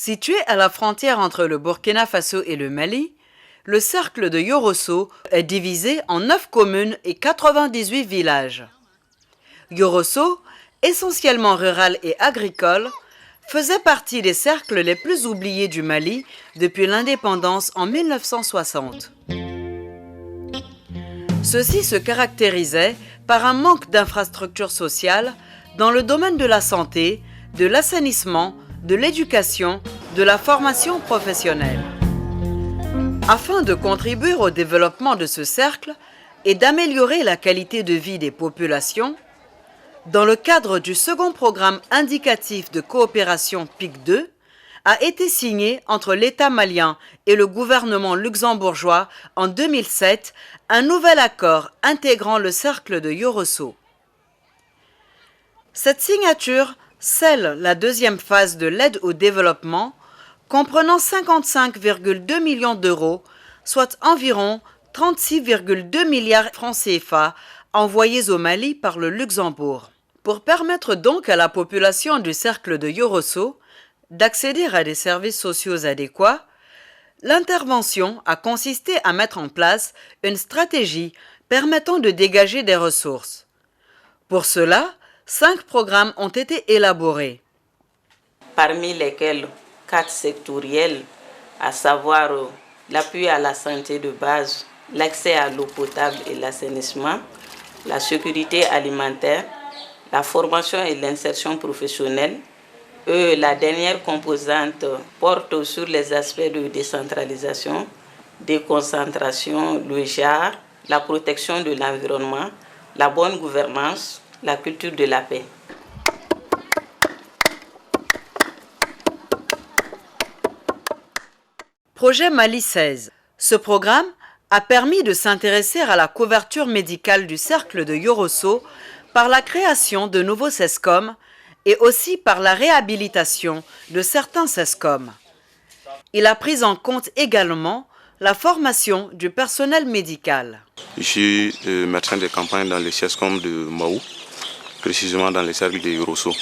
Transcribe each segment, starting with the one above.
Situé à la frontière entre le Burkina Faso et le Mali, le cercle de Yorosso est divisé en 9 communes et 98 villages. Yorosso, essentiellement rural et agricole, faisait partie des cercles les plus oubliés du Mali depuis l'indépendance en 1960. Ceux-ci se caractérisaient par un manque d'infrastructures sociales dans le domaine de la santé, de l'assainissement, de l'éducation, de la formation professionnelle. Afin de contribuer au développement de ce cercle et d'améliorer la qualité de vie des populations, dans le cadre du second programme indicatif de coopération PIC2, a été signé entre l'État malien et le gouvernement luxembourgeois en 2007 un nouvel accord intégrant le cercle de Yorosso. Cette signature scelle la deuxième phase de l'aide au développement, comprenant 55,2 millions d'euros, soit environ 36,2 milliards de francs CFA envoyés au Mali par le Luxembourg. Pour permettre donc à la population du cercle de Yorosso d'accéder à des services sociaux adéquats, l'intervention a consisté à mettre en place une stratégie permettant de dégager des ressources. Pour cela, 5 programmes ont été élaborés. Parmi lesquels 4 sectoriels, à savoir l'appui à la santé de base, l'accès à l'eau potable et l'assainissement, la sécurité alimentaire, la formation et l'insertion professionnelle. La dernière composante porte sur les aspects de décentralisation, déconcentration, le genre, la protection de l'environnement, la bonne gouvernance, la culture de la paix. Projet Mali 16. Ce programme a permis de s'intéresser à la couverture médicale du cercle de Yorosso par la création de nouveaux SESCOM et aussi par la réhabilitation de certains SESCOM. Il a pris en compte également la formation du personnel médical. Je suis médecin de campagne dans les SESCOM de Maou, précisément dans les cercles de Yorosso.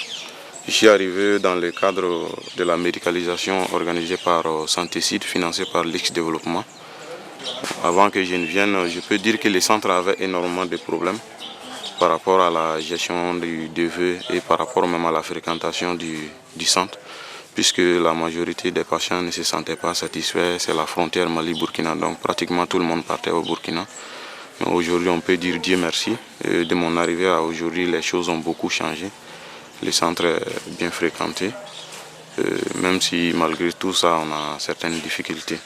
Je suis arrivé dans le cadre de la médicalisation organisée par Santé Sud, financée par l'X-Développement. Avant que je ne vienne, je peux dire que les centres avaient énormément de problèmes par rapport à la gestion du DV et par rapport même à la fréquentation du centre, puisque la majorité des patients ne se sentaient pas satisfaits. C'est la frontière Mali-Burkina, donc pratiquement tout le monde partait au Burkina. Mais aujourd'hui, on peut dire Dieu merci. De mon arrivée à aujourd'hui, les choses ont beaucoup changé. Le centre est bien fréquenté, même si malgré tout ça, on a certaines difficultés.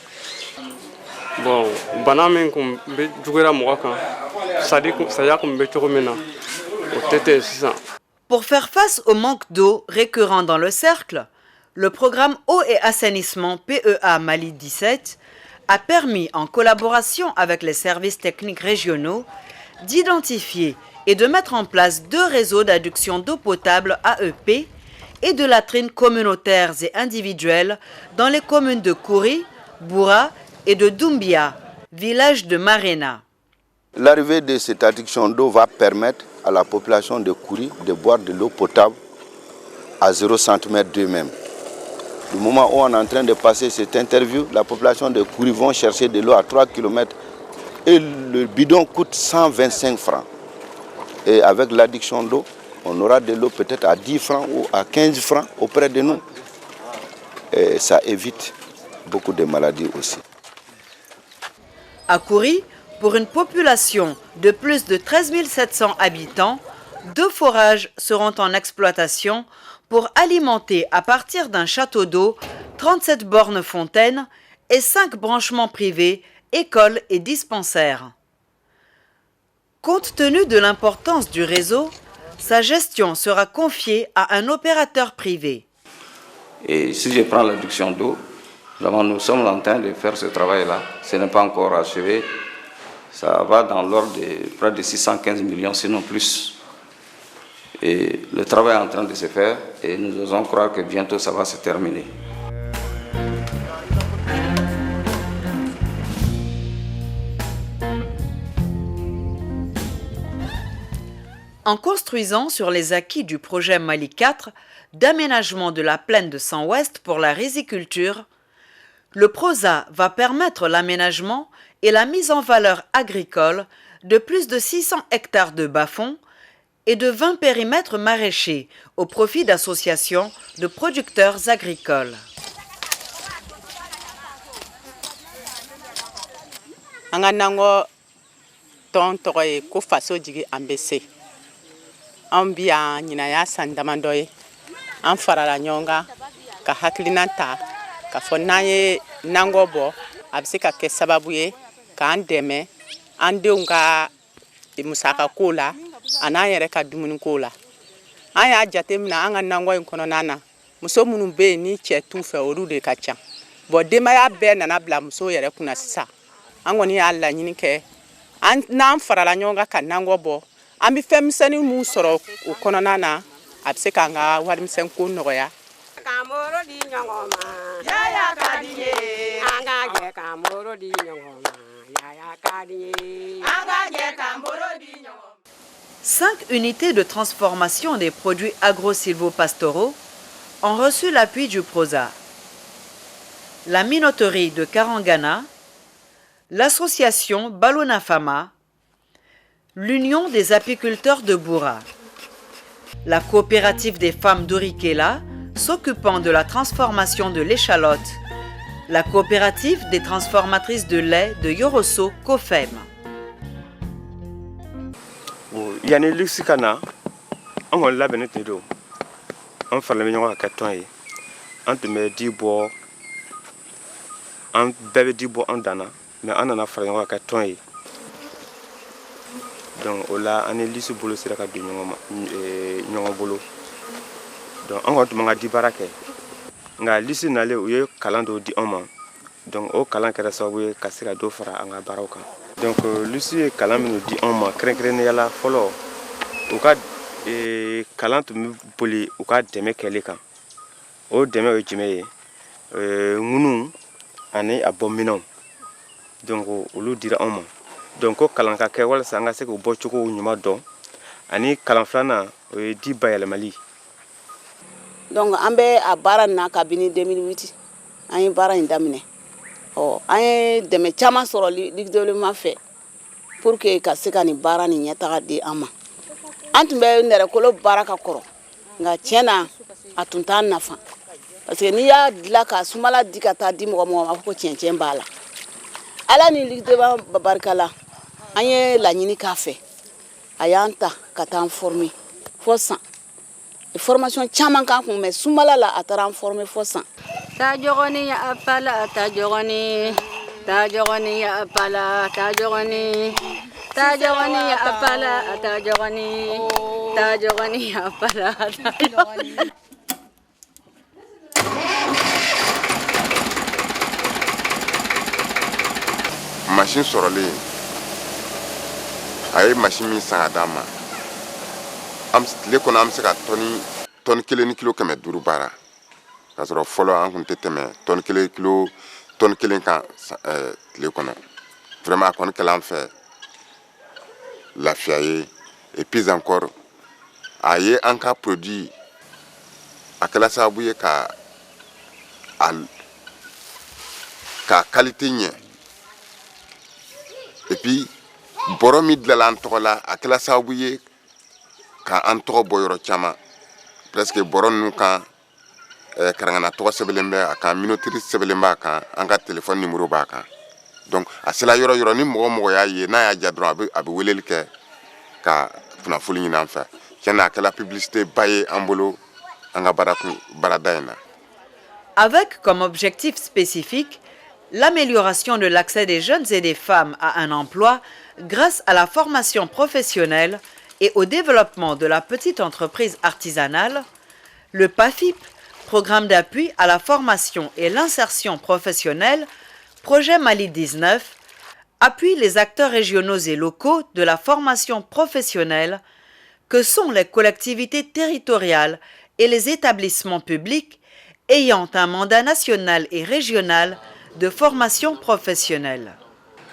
Bon, pour faire face au manque d'eau récurrent dans le cercle, le programme Eau et Assainissement PEA Mali 17 a permis, en collaboration avec les services techniques régionaux, d'identifier et de mettre en place 2 réseaux d'adduction d'eau potable AEP et de latrines communautaires et individuelles dans les communes de Kouri, Boura et de Doumbia, village de Marena. L'arrivée de cette adduction d'eau va permettre à la population de Kouri de boire de l'eau potable à 0 cm d'eux-mêmes. Du moment où on est en train de passer cette interview, la population de Kouri vont chercher de l'eau à 3 km et le bidon coûte 125 francs. Et avec l'adduction d'eau, on aura de l'eau peut-être à 10 francs ou à 15 francs auprès de nous. Et ça évite beaucoup de maladies aussi. À Kouri, pour une population de plus de 13 700 habitants, 2 forages seront en exploitation pour alimenter à partir d'un château d'eau 37 bornes fontaines et 5 branchements privés, écoles et dispensaires. Compte tenu de l'importance du réseau, sa gestion sera confiée à un opérateur privé. Et si je prends l'adduction d'eau, nous sommes en train de faire ce travail-là. Ce n'est pas encore achevé. Ça va dans l'ordre de près de 615 millions, sinon plus. Et le travail est en train de se faire et nous osons croire que bientôt ça va se terminer. En construisant sur les acquis du projet Mali 4 d'aménagement de la plaine de Sand-Ouest pour la riziculture, le PROSA va permettre l'aménagement et la mise en valeur agricole de plus de 600 hectares de bas-fonds et de 20 périmètres maraîchers au profit d'associations de producteurs agricoles. Anga nango ton toye ko faso jigi ambese ambia nyina ya sandamandoye an farala nyonga ka haklinanta ka fonaye nango bo abse ka ke sababu ye ka andeme andeunga musaka kola ana yere ka dumuni kola aya jate mina anga nango en kono nana muso munu be ni che tu fe oru de kacha bo de maya be nana bla muso yere kuna sisa angoni alla nyini ke an nan farala nyonga ka nango bo ambi femsani mu soro o kono nana abse ka nga warimsen ko noya kamoro di nyongoma ya kadiye anga je kamoro di nyongoma ya kadiye anga je kamoro di nyongoma. 5 unités de transformation des produits agro-silvopastoraux ont reçu l'appui du PROSA. La minoterie de Karangana, l'association Balonafama, l'Union des apiculteurs de Boura, la coopérative des femmes d'Orikela s'occupant de la transformation de l'échalote, la coopérative des transformatrices de lait de Yorosso Kofem. Yani luxikana on la benete do on fa la mignon ka ton on te me di bo on bebe di bo on dana mais on en a fa yon ka ton donc ola ane lisu bolo sira ka du nyongo bolo donc on va manga di barake nga lisu nale o ye kalando di oma donc o kalan kera sabu ka sira do fara anga baraka donc lisu kalan minu di oma kren yala folo o ka kalan to mi boli o ka deme kele kan o deme o jime ngunu ane abomino donc olu dira oma donc ko kalan ka ke wala sanga se ko bochuko nyuma do ani kalan flana o di bayal mali. Donc ambe a bara na kabini 2008 an bara indamine an deme chama soro ligue développement fait pour que ka se kani bara ni nyata di ama antumbe ndere kolo bara ka koro nga chena atunta nafa parce que ni ya dila ka sumala dikata di mo ko chenchen bala ala ni ligue développement barkala anye la nyini ka fait ayanta ka tan former fo 100 formation chaman kan kun mais sumala la atara former fo 100 ta jogoni ya apala ta jogoni ya apala ta jogoni ya apala ta jogoni ya apala ta jogoni. Machine sorole ay machine mi san adama am le kono am se ka toni kelen kilo keme duru bara ka soro folo an kun teteme toni kelen kan le kono vraiment kon kelan fait la fiaye et puis encore aye en cas produit akala sabuye ka qualité nye et puis boromi de l'antola akala sabuye ka antro boyro chama presque boron nu kan karangana to sebelembe aka minotiri sebelemba kan anga téléphone numéro ba kan donc asila yoro ni mo ya ye na ya jadron abi welel ke ka funa fulini na fa kena kala publicité baye ambolo anga baradaina. Avec comme objectif spécifique l'amélioration de l'accès des jeunes et des femmes à un emploi grâce à la formation professionnelle et au développement de la petite entreprise artisanale, le PAFIP, Programme d'appui à la formation et l'insertion professionnelle, Projet Mali 19, appuie les acteurs régionaux et locaux de la formation professionnelle que sont les collectivités territoriales et les établissements publics ayant un mandat national et régional de formation professionnelle.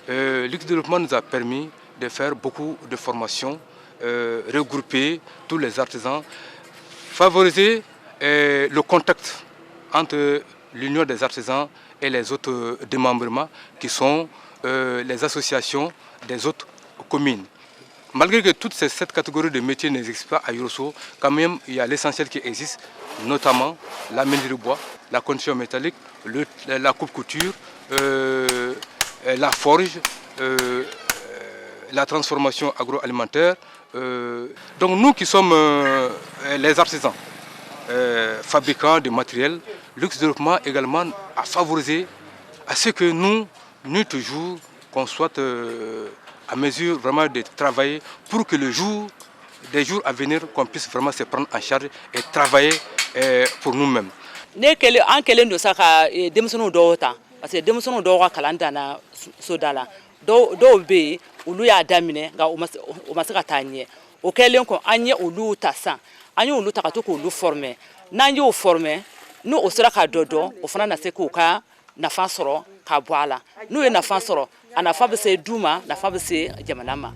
Ligue de développement nous a permis de faire beaucoup de formations regrouper tous les artisans, favoriser le contact entre l'Union des artisans et les autres démembrements qui sont les associations des autres communes. Malgré que toutes ces 7 catégories de métiers n'existent pas à Yorosso, quand même il y a l'essentiel qui existe, notamment la menuiserie de bois, la construction métallique, la coupe-couture, la forge, la transformation agroalimentaire. Donc nous qui sommes les artisans, fabricants de matériel, Luxe Développement également a favorisé à ce que nous toujours, qu'on soit à mesure vraiment de travailler pour que des jours à venir, qu'on puisse vraiment se prendre en charge et travailler pour nous-mêmes. Ne kele an kelen do saka denmisɛnninw dɔw ta parce que denmisɛnninw dɔw ka kalan danna soda la dɔw bɛ yen olu y'a daminɛ nka o ma se ka taa ɲɛ o kɛlen kɔ an ye olu ta san an ye olu ta ka to k'olu former n'an y'o former n'o sera ka dɔ dɔn o fana na se k'o ka nafa sɔrɔ ka bɔ a la n'o ye nafa sɔrɔ a nafa bɛ se du ma nafa bɛ se jamana ma.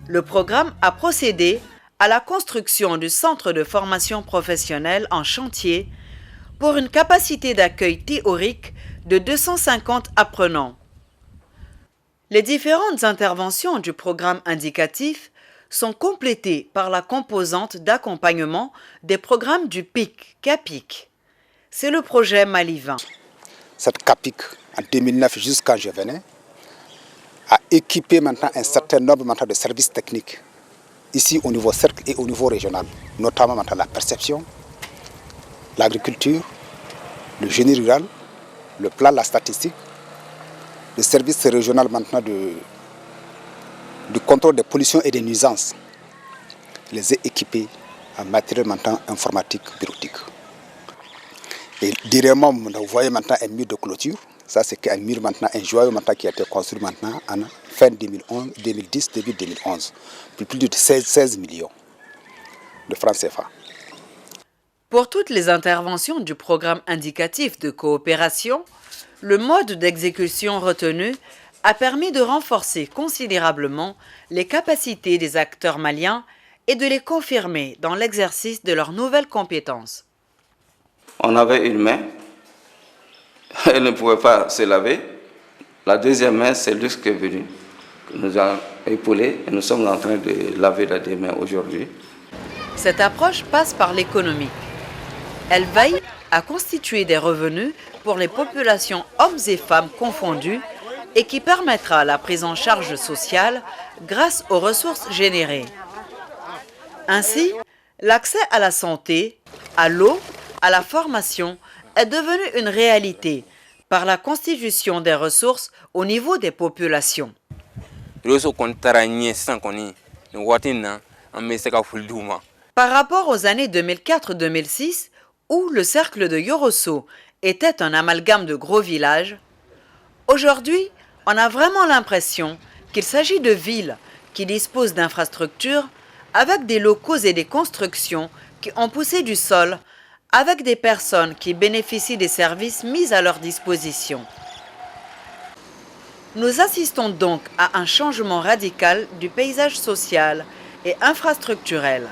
Le programme a procédé à la construction du centre de formation professionnelle en chantier pour une capacité d'accueil théorique de 250 apprenants. Les différentes interventions du programme indicatif sont complétées par la composante d'accompagnement des programmes du PIC, CAPIC. C'est le projet Mali 20. Cette CAPIC, en 2009, jusqu'à je venais, a équipé maintenant un certain nombre maintenant de services techniques, ici au niveau cercle et au niveau régional, notamment maintenant la perception, l'agriculture, le génie rural, le plan, la statistique, le service régional maintenant du contrôle des pollutions et des nuisances. Les ai équipés en matériel maintenant informatique, bureautique. Et directement, vous voyez maintenant un mur de clôture. Ça, c'est un mur maintenant, un joyau maintenant qui a été construit maintenant en fin 2011, 2010, début 2011. Plus de 16 millions de francs CFA. Pour toutes les interventions du programme indicatif de coopération, le mode d'exécution retenu a permis de renforcer considérablement les capacités des acteurs maliens et de les confirmer dans l'exercice de leurs nouvelles compétences. On avait une main, elle ne pouvait pas se laver. La deuxième main, c'est Luxe qui est venu, qui nous a épaulés et nous sommes en train de laver la deux mains aujourd'hui. Cette approche passe par l'économique. Elle veille à constituer des revenus pour les populations hommes et femmes confondus et qui permettra la prise en charge sociale grâce aux ressources générées. Ainsi, l'accès à la santé, à l'eau, à la formation est devenu une réalité par la constitution des ressources au niveau des populations. Par rapport aux années 2004-2006, où le cercle de Yorosso était un amalgame de gros villages, aujourd'hui, on a vraiment l'impression qu'il s'agit de villes qui disposent d'infrastructures avec des locaux et des constructions qui ont poussé du sol, avec des personnes qui bénéficient des services mis à leur disposition. Nous assistons donc à un changement radical du paysage social et infrastructurel.